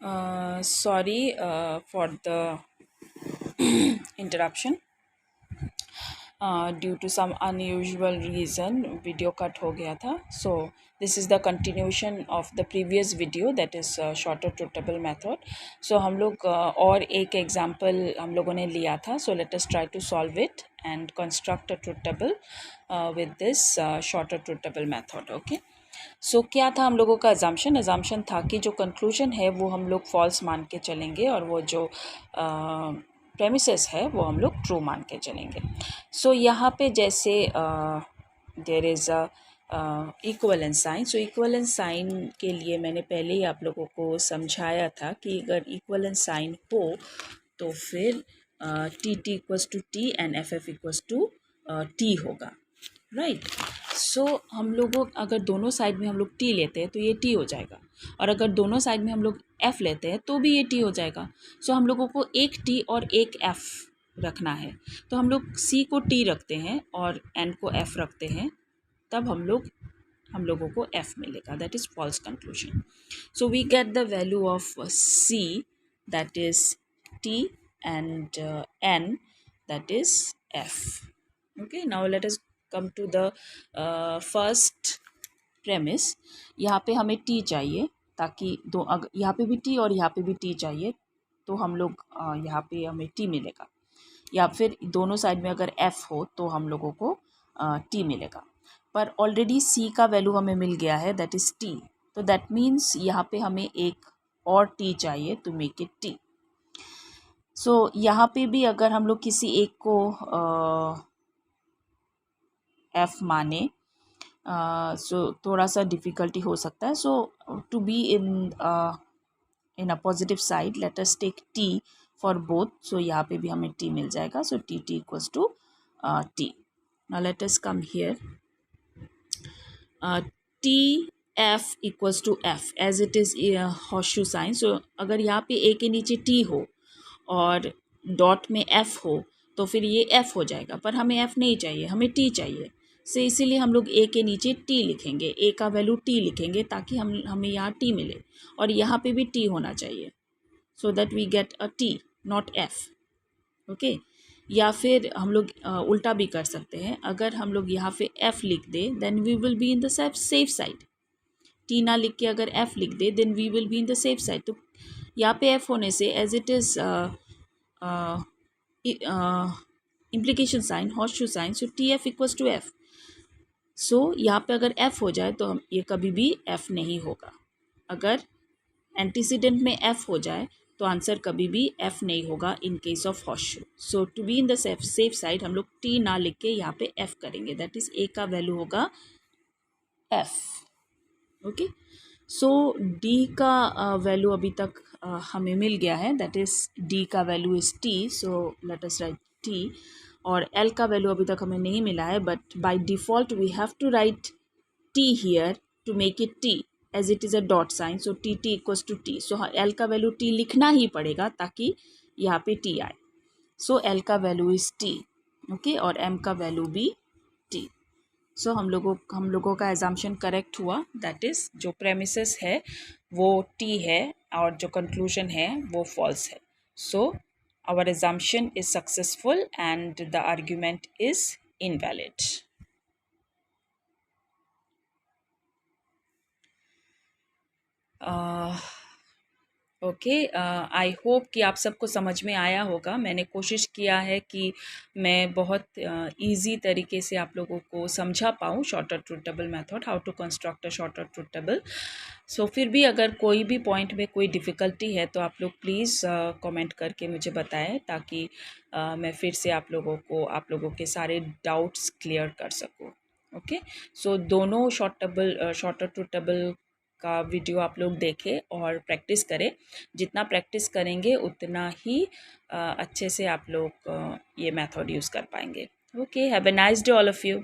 Sorry for the interruption. Due to some unusual reason video cut हो गया था. So this is the continuation of the previous video, that is shorter truth table method. So हम लोग और एक example हम लोगों ने लिया था. So let us try to solve it and construct a truth table with this shorter truth table method. Okay. सो क्या था हम लोगों का अजम्पशन था कि जो कंक्लूजन है वो हम लोग फॉल्स मान के चलेंगे और वो जो प्रेमिसेस है वो हम लोग ट्रू मान के चलेंगे. सो यहाँ पे जैसे there is a equivalence sign. So equivalence sign के लिए मैंने पहले ही आप लोगों को समझाया था कि अगर इक्वलेंस साइन हो तो फिर T T equals to T and F F equals to T होगा. राइट. सो हम लोगों अगर दोनों साइड में हम लोग टी लेते हैं तो ये टी हो जाएगा, और अगर दोनों साइड में हम लोग एफ़ लेते हैं तो भी ये टी हो जाएगा. सो हम लोगों को एक टी और एक एफ़ रखना है. तो हम लोग सी को टी रखते हैं और एन को एफ़ रखते हैं, तब हम लोगों को एफ़ मिलेगा. That is false conclusion. So we get the value of C, that is T, and N, that is F. Okay. Now let us come to the first premise. यहाँ पे हमें टी चाहिए, ताकि यहाँ पे भी टी और यहाँ पे भी टी चाहिए, तो हम लोग यहाँ पे हमें टी मिलेगा. या फिर दोनों साइड में अगर एफ़ हो तो हम लोगों को टी मिलेगा. पर ऑलरेडी सी का वैल्यू हमें मिल गया है, दैट इज़ टी. तो दैट मीन्स यहाँ पे हमें एक और टी चाहिए टू मेक इट टी. सो यहाँ पे भी अगर हम लोग किसी एक को एफ़ माने, सो थोड़ा सा डिफ़िकल्टी हो सकता है. So to be in a positive side, let us take T for both. So यहाँ पे भी हमें टी मिल जाएगा. So T T equals to T. Now let us come here. T F equals to F as it is horseshoe sign. So अगर यहाँ पे ए के नीचे टी हो और डॉट में एफ़ हो तो फिर ये एफ़ हो जाएगा, पर हमें एफ़ नहीं चाहिए, हमें टी चाहिए. से इसीलिए हम लोग ए के नीचे टी लिखेंगे, ए का वैल्यू टी लिखेंगे, ताकि हमें यहाँ टी मिले, और यहाँ पे भी टी होना चाहिए, so that we get a T, not F. Okay. या फिर हम लोग उल्टा भी कर सकते हैं. अगर हम लोग यहाँ पे एफ़ लिख दे then we will be in the safe side. T ना लिख के अगर एफ़ लिख दे then we will be in the safe side. तो यहाँ पे एफ़ होने से as it is implication sign, horseshoe sign, so T F equals to F. So यहाँ पे अगर एफ़ हो जाए तो हम ये कभी भी एफ़ नहीं होगा. अगर एंटीसीडेंट में एफ़ हो जाए तो आंसर कभी भी एफ़ नहीं होगा in case of horseshoe. So to be in the safe side हम लोग टी ना लिख के यहाँ पे एफ़ करेंगे. दैट इज़ ए का वैल्यू होगा एफ़. ओके. सो डी का वैल्यू अभी तक हमें मिल गया है, दैट इज़ डी का value is T. So let us write T. और एल का वैल्यू अभी तक हमें नहीं मिला है, but by default we have to write T here to make it T, as it is a dot sign. So T T equals to T. So L का value T लिखना ही पड़ेगा ताकि यहाँ पे टी आए. सो एल का value is T. Okay. और M का वैल्यू भी टी. सो हम लोगों का एजम्पशन करेक्ट हुआ. दैट इज़ जो प्रेमिसेस है वो टी है और जो कंक्लूजन है वो फॉल्स है. सो our assumption is successful and the argument is invalid. Okay. I hope कि आप सबको समझ में आया होगा. मैंने कोशिश किया है कि मैं बहुत इजी तरीके से आप लोगों को समझा पाऊँ shorter truth table method, how to construct a shorter truth table. So फिर भी अगर कोई भी पॉइंट में कोई डिफ़िकल्टी है तो आप लोग प्लीज़ कमेंट करके मुझे बताएं, ताकि मैं फिर से आप लोगों के सारे डाउट्स क्लियर कर सकूँ. ओके. सो दोनों शॉर्टर ट्रूथ टेबल का वीडियो आप लोग देखें और प्रैक्टिस करें. जितना प्रैक्टिस करेंगे उतना ही अच्छे से आप लोग ये मेथड यूज़ कर पाएंगे. Okay. Have a nice day all of you.